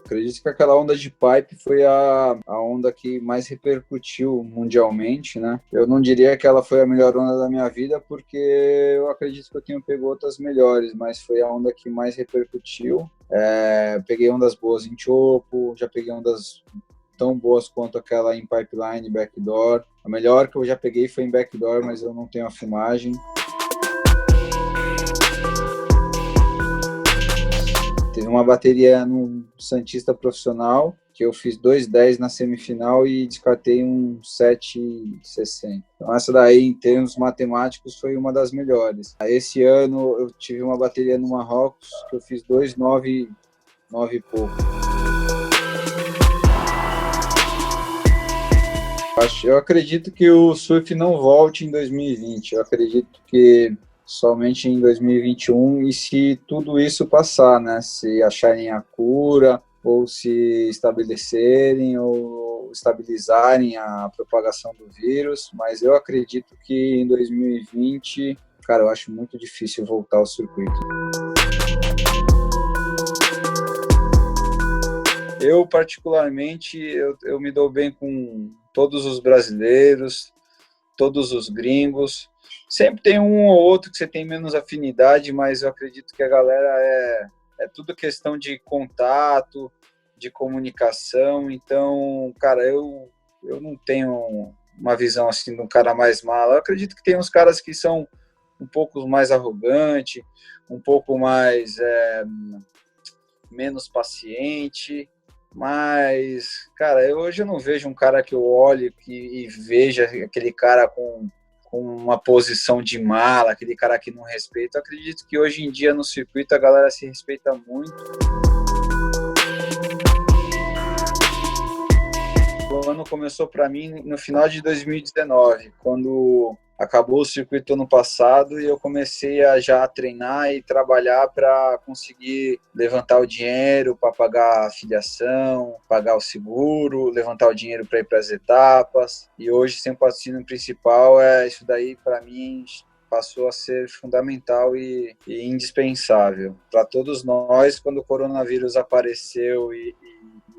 Acredito que aquela onda de pipe foi a onda que mais repercutiu mundialmente, né? Eu não diria que ela foi a melhor onda da minha vida, porque eu acredito que eu tenho pego outras melhores, mas foi a onda que mais repercutiu. Peguei ondas boas em chopo, já peguei ondas tão boas quanto aquela em pipeline, backdoor. A melhor que eu já peguei foi em backdoor, mas eu não tenho a filmagem. Teve uma bateria no Santista profissional, que eu fiz 2,10 na semifinal e descartei um 7,60. Então essa daí, em termos matemáticos, foi uma das melhores. Esse ano eu tive uma bateria no Marrocos, que eu fiz 2,9 e pouco. Eu acredito que o surf não volte em 2020. Eu acredito que somente em 2021, e se tudo isso passar, né? Se acharem a cura, ou se estabelecerem, ou estabilizarem a propagação do vírus, mas eu acredito que em 2020, cara, eu acho muito difícil voltar ao circuito. Eu, particularmente, eu me dou bem com todos os brasileiros, todos os gringos. Sempre tem um ou outro que você tem menos afinidade, mas eu acredito que a galera é tudo questão de contato, de comunicação. Então, cara, eu não tenho uma visão assim de um cara mais mala. Eu acredito que tem uns caras que são um pouco mais arrogantes, um pouco mais menos paciente. Mas, cara, hoje eu não vejo um cara que eu olhe e veja aquele cara com uma posição de mala, aquele cara que não respeita. Eu acredito que hoje em dia no circuito a galera se respeita muito. O ano começou para mim no final de 2019, quando acabou o circuito ano passado e eu comecei a já treinar e trabalhar para conseguir levantar o dinheiro para pagar a filiação, pagar o seguro, levantar o dinheiro para ir para as etapas. E hoje, sem patrocínio principal, isso daí para mim passou a ser fundamental e indispensável. Para todos nós, quando o coronavírus apareceu e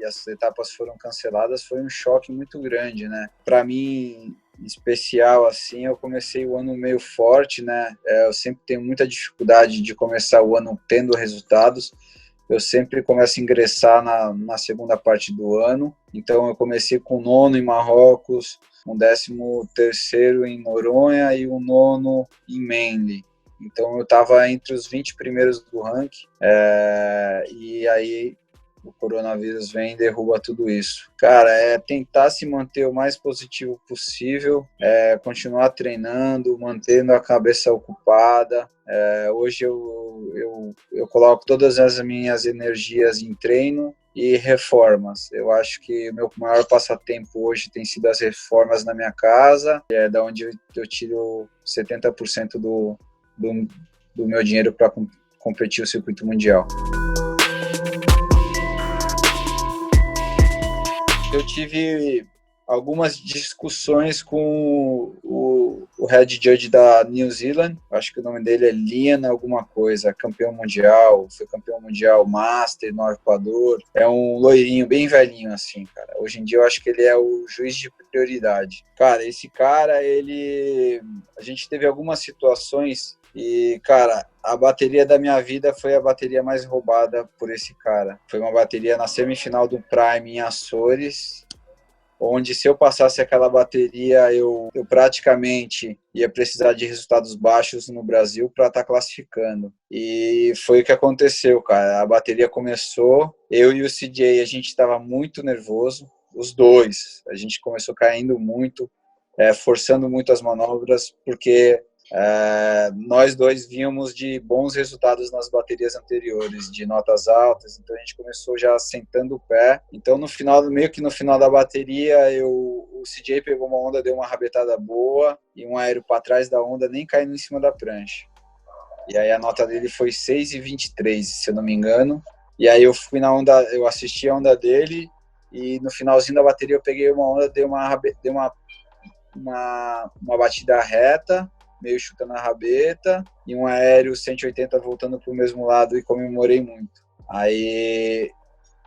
as etapas foram canceladas, foi um choque muito grande, né? Para mim, em especial, assim, eu comecei o ano meio forte, né? Eu sempre tenho muita dificuldade de começar o ano tendo resultados. Eu sempre começo a ingressar na segunda parte do ano. Então, eu comecei com 9º em Marrocos, um 13º em Noronha e um 9º em Manly. Então, eu estava entre os 20 primeiros do ranking. E aí o coronavírus vem e derruba tudo isso. Cara, tentar se manter o mais positivo possível, continuar treinando, mantendo a cabeça ocupada. Hoje eu coloco todas as minhas energias em treino e reformas. Eu acho que o meu maior passatempo hoje tem sido as reformas na minha casa, da onde eu tiro 70% do meu dinheiro para competir o circuito mundial. Eu tive algumas discussões com o head judge da New Zealand, acho que o nome dele é Lian alguma coisa, campeão mundial, foi campeão mundial Master no Equador, é um loirinho bem velhinho assim, cara. Hoje em dia eu acho que ele é o juiz de prioridade. Cara, esse cara, a gente teve algumas situações e, cara, a bateria da minha vida foi a bateria mais roubada por esse cara. Foi uma bateria na semifinal do Prime em Açores, onde se eu passasse aquela bateria, eu praticamente ia precisar de resultados baixos no Brasil para estar classificando. E foi o que aconteceu, cara. A bateria começou, eu e o CJ, a gente estava muito nervoso, os dois. A gente começou caindo muito, forçando muito as manobras, porque nós dois vínhamos de bons resultados nas baterias anteriores, de notas altas, então a gente começou já sentando o pé. Então meio que no final da bateria, o CJ pegou uma onda, deu uma rabetada boa e um aéreo para trás da onda, nem caindo em cima da prancha. E aí a nota dele foi 6,23, se eu não me engano. E aí eu fui na onda, eu assisti a onda dele e no finalzinho da bateria eu peguei uma onda, dei uma batida reta, meio chutando a rabeta, e um aéreo 180 voltando para o mesmo lado e comemorei muito. Aí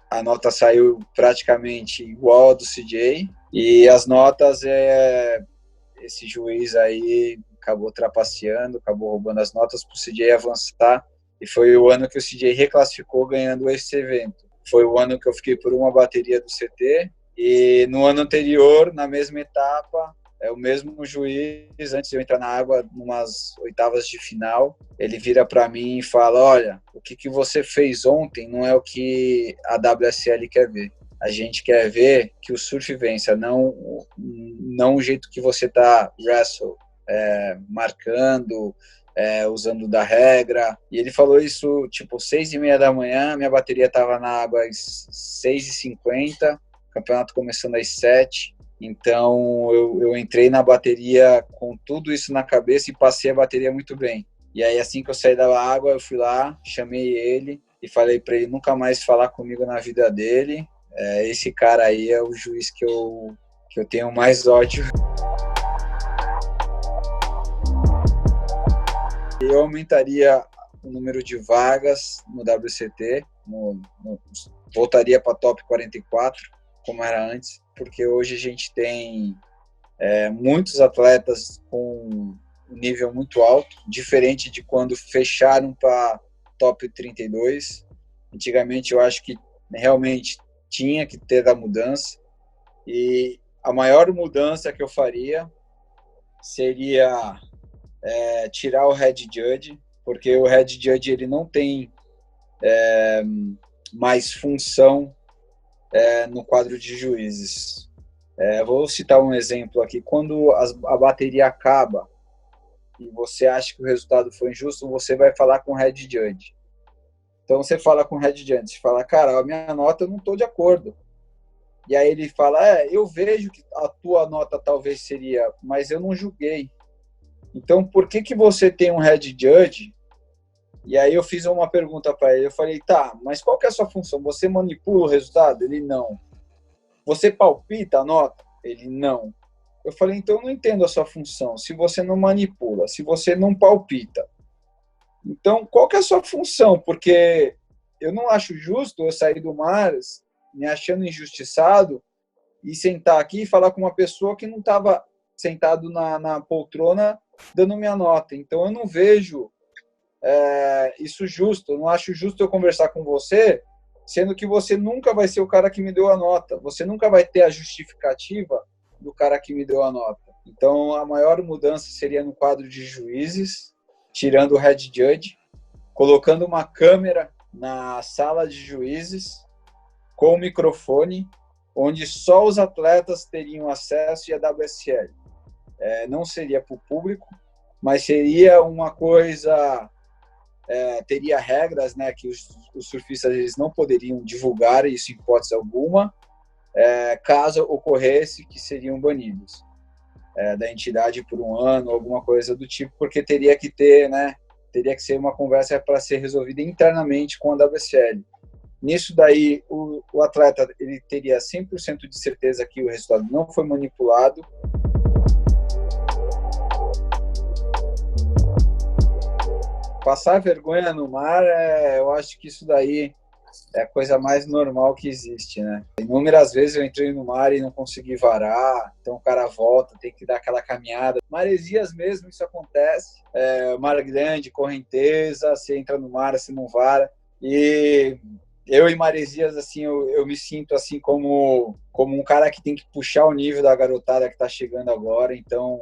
a nota saiu praticamente igual a do CJ, e as notas, esse juiz aí acabou trapaceando, acabou roubando as notas para o CJ avançar, e foi o ano que o CJ reclassificou ganhando esse evento. Foi o ano que eu fiquei por uma bateria do CT, e no ano anterior, na mesma etapa, o mesmo juiz, antes de eu entrar na água, numas oitavas de final, ele vira para mim e fala: olha, o que você fez ontem não é o que a WSL quer ver. A gente quer ver que o surf vença, não o jeito que você tá marcando, usando da regra. E ele falou isso, tipo, 6:30 da manhã, minha bateria tava na água às 6:50, o campeonato começando às 7. Então eu entrei na bateria com tudo isso na cabeça e passei a bateria muito bem. E aí assim que eu saí da água, eu fui lá, chamei ele e falei para ele nunca mais falar comigo na vida dele. Esse cara aí é o juiz que eu tenho mais ódio. Eu aumentaria o número de vagas no WCT, voltaria para top 44, como era antes, porque hoje a gente tem muitos atletas com um nível muito alto, diferente de quando fecharam para top 32. Antigamente eu acho que realmente tinha que ter a mudança, e a maior mudança que eu faria seria tirar o head judge, porque o head judge ele não tem mais função no quadro de juízes. Vou citar um exemplo aqui. Quando a bateria acaba e você acha que o resultado foi injusto, você vai falar com o head judge. Então você fala com o head judge, você fala: cara, a minha nota eu não estou de acordo. E aí ele fala: eu vejo que a tua nota talvez seria, mas eu não julguei. Então por que você tem um head judge? E aí eu fiz uma pergunta para ele, eu falei: tá, mas qual que é a sua função? Você manipula o resultado? Ele: não. Você palpita a nota? Ele: não. Eu falei: então eu não entendo a sua função. Se você não manipula, se você não palpita, então qual que é a sua função? Porque eu não acho justo eu sair do mar me achando injustiçado e sentar aqui e falar com uma pessoa que não estava sentado na poltrona dando minha nota. Então eu não vejo isso justo. Eu não acho justo eu conversar com você, sendo que você nunca vai ser o cara que me deu a nota. Você nunca vai ter a justificativa do cara que me deu a nota. Então a maior mudança seria no quadro de juízes, tirando o head judge, colocando uma câmera na sala de juízes com o microfone, onde só os atletas teriam acesso, e a WSL não seria para o público, mas seria uma coisa, teria regras, né, que os surfistas eles não poderiam divulgar isso em hipótese alguma, caso ocorresse que seriam banidos da entidade por um ano, alguma coisa do tipo, porque teria que ser uma conversa para ser resolvida internamente com a WSL. Nisso daí, o atleta ele teria 100% de certeza que o resultado não foi manipulado. Passar vergonha no mar, eu acho que isso daí é a coisa mais normal que existe, né? Inúmeras vezes eu entrei no mar e não consegui varar, então o cara volta, tem que dar aquela caminhada. Maresias mesmo, isso acontece. Mar grande, correnteza, você entra no mar, você não vara. E eu em Maresias, assim, eu me sinto assim como um cara que tem que puxar o nível da garotada que está chegando agora. Então,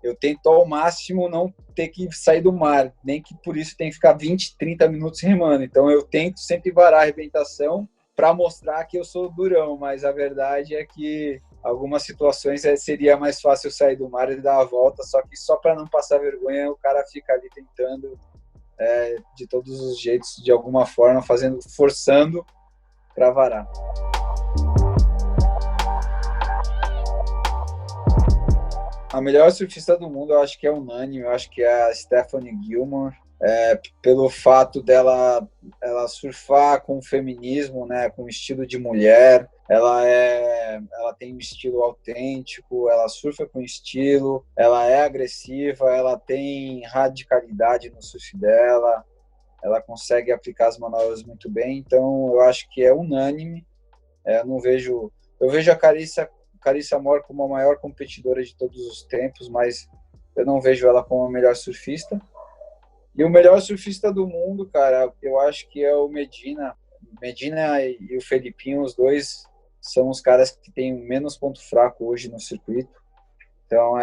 eu tento ao máximo não ter que sair do mar, nem que por isso tem que ficar 20, 30 minutos remando. Então, eu tento sempre varar a arrebentação para mostrar que eu sou durão, mas a verdade é que algumas situações seria mais fácil sair do mar e dar a volta, só que só para não passar vergonha, o cara fica ali tentando de todos os jeitos, de alguma forma, forçando para varar. A melhor surfista do mundo, eu acho que é unânime, eu acho que é a Stephanie Gilmore, pelo fato dela ela surfar com feminismo, né, com estilo de mulher. Ela tem um estilo autêntico, ela surfa com estilo, ela é agressiva, ela tem radicalidade no surf dela, ela consegue aplicar as manobras muito bem. Então eu acho que é unânime. Eu vejo a Carissa Moore como a maior competidora de todos os tempos, mas eu não vejo ela como a melhor surfista. E o melhor surfista do mundo, cara, eu acho que é o Medina. Medina e o Felipinho, os dois são os caras que têm menos ponto fraco hoje no circuito. Então,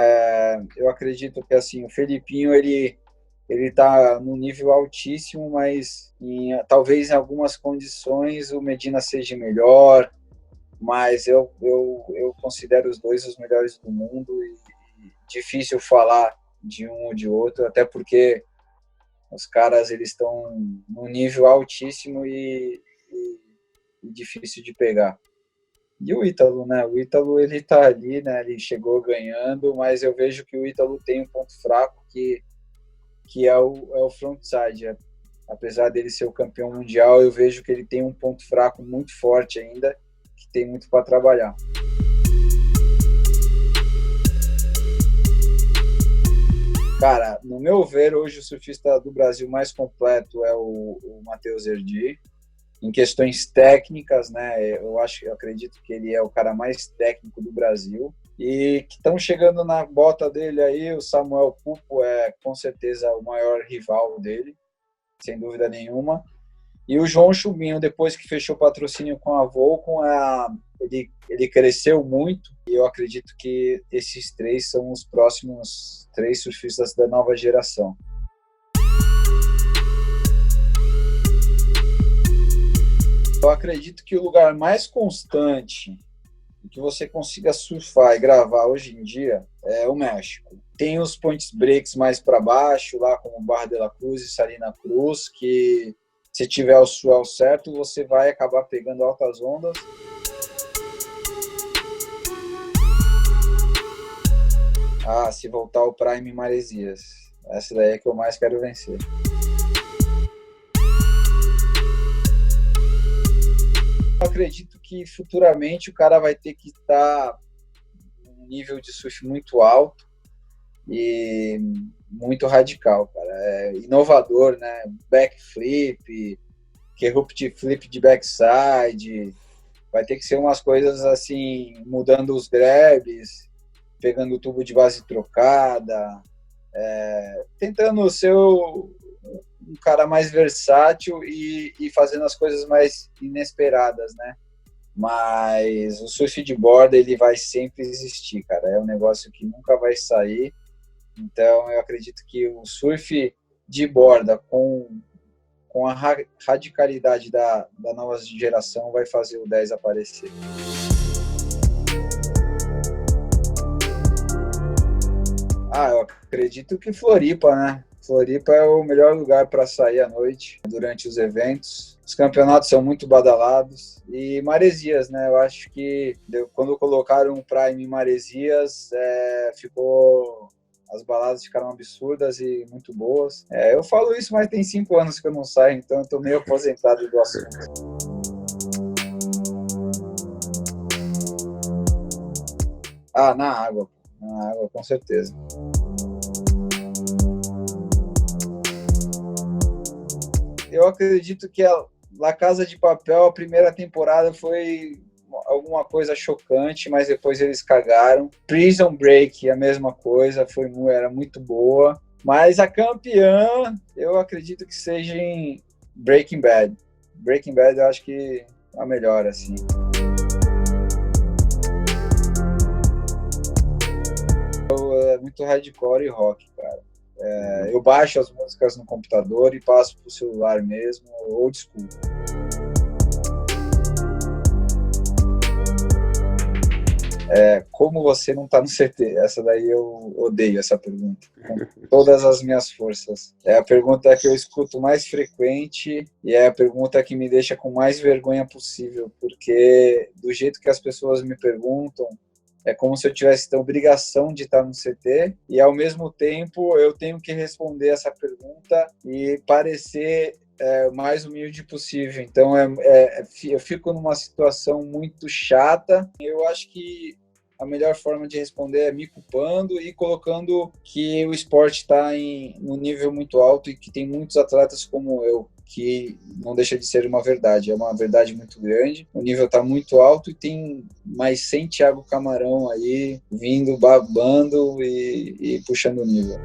eu acredito que assim, o Felipinho ele tá num nível altíssimo, mas talvez em algumas condições o Medina seja melhor, mas eu considero os dois os melhores do mundo e difícil falar de um ou de outro, até porque os caras eles estão num nível altíssimo e difícil de pegar. E o Ítalo, né? O Ítalo ele tá ali, né? Ele chegou ganhando, mas eu vejo que o Ítalo tem um ponto fraco que é o frontside. Apesar dele ser o campeão mundial, eu vejo que ele tem um ponto fraco muito forte ainda, que tem muito para trabalhar. Cara, no meu ver, hoje o surfista do Brasil mais completo é o Matheus Herdy. Em questões técnicas, né? Eu acredito que ele é o cara mais técnico do Brasil. E que estão chegando na bota dele aí, o Samuel Pupo é com certeza o maior rival dele, sem dúvida nenhuma. E o João Chubinho, depois que fechou patrocínio com a Volcom, ele cresceu muito. E eu acredito que esses três são os próximos 3 surfistas da nova geração. Eu acredito que o lugar mais constante que você consiga surfar e gravar hoje em dia é o México. Tem os point breaks mais para baixo, lá como Barra de la Cruz e Salina Cruz, que se tiver o swell certo, você vai acabar pegando altas ondas. Se voltar o Prime Maresias. Essa daí é que eu mais quero vencer. Eu acredito que futuramente o cara vai ter que estar num nível de surf muito alto e muito radical, cara. É inovador, né? Backflip, Kerupt flip de backside. Vai ter que ser umas coisas assim, mudando os grabs, pegando o tubo de base trocada, tentando ser um cara mais versátil e fazendo as coisas mais inesperadas, né? Mas o surf de borda, ele vai sempre existir, cara. É um negócio que nunca vai sair. Então, eu acredito que o surf de borda com a radicalidade da nova geração vai fazer o 10 aparecer. Eu acredito que Floripa, né? Floripa é o melhor lugar para sair à noite, durante os eventos. Os campeonatos são muito badalados. E Maresias, né? Eu acho que quando colocaram um Prime em Maresias, as baladas ficaram absurdas e muito boas. Eu falo isso, mas tem 5 anos que eu não saio, então eu estou meio aposentado do assunto. Na água, com certeza. Eu acredito que a La Casa de Papel, a primeira temporada foi alguma coisa chocante, mas depois eles cagaram. Prison Break, a mesma coisa, era muito boa. Mas a campeã, eu acredito que seja em Breaking Bad. Breaking Bad eu acho que é a melhor, assim. É muito hardcore e rock, cara. Eu baixo as músicas no computador e passo pro celular mesmo, old school. Como você não tá no CT? Essa daí eu odeio essa pergunta, com todas as minhas forças. É a pergunta que eu escuto mais frequente e é a pergunta que me deixa com mais vergonha possível, porque do jeito que as pessoas me perguntam, é como se eu tivesse a obrigação de estar no CT e, ao mesmo tempo, eu tenho que responder essa pergunta e parecer o mais humilde possível. Então, eu fico numa situação muito chata. Eu acho que a melhor forma de responder é me culpando e colocando que o esporte está num nível muito alto e que tem muitos atletas como eu, que não deixa de ser uma verdade, é uma verdade muito grande, o nível está muito alto e tem mais 100 Thiago Camarão aí vindo, babando e puxando o nível.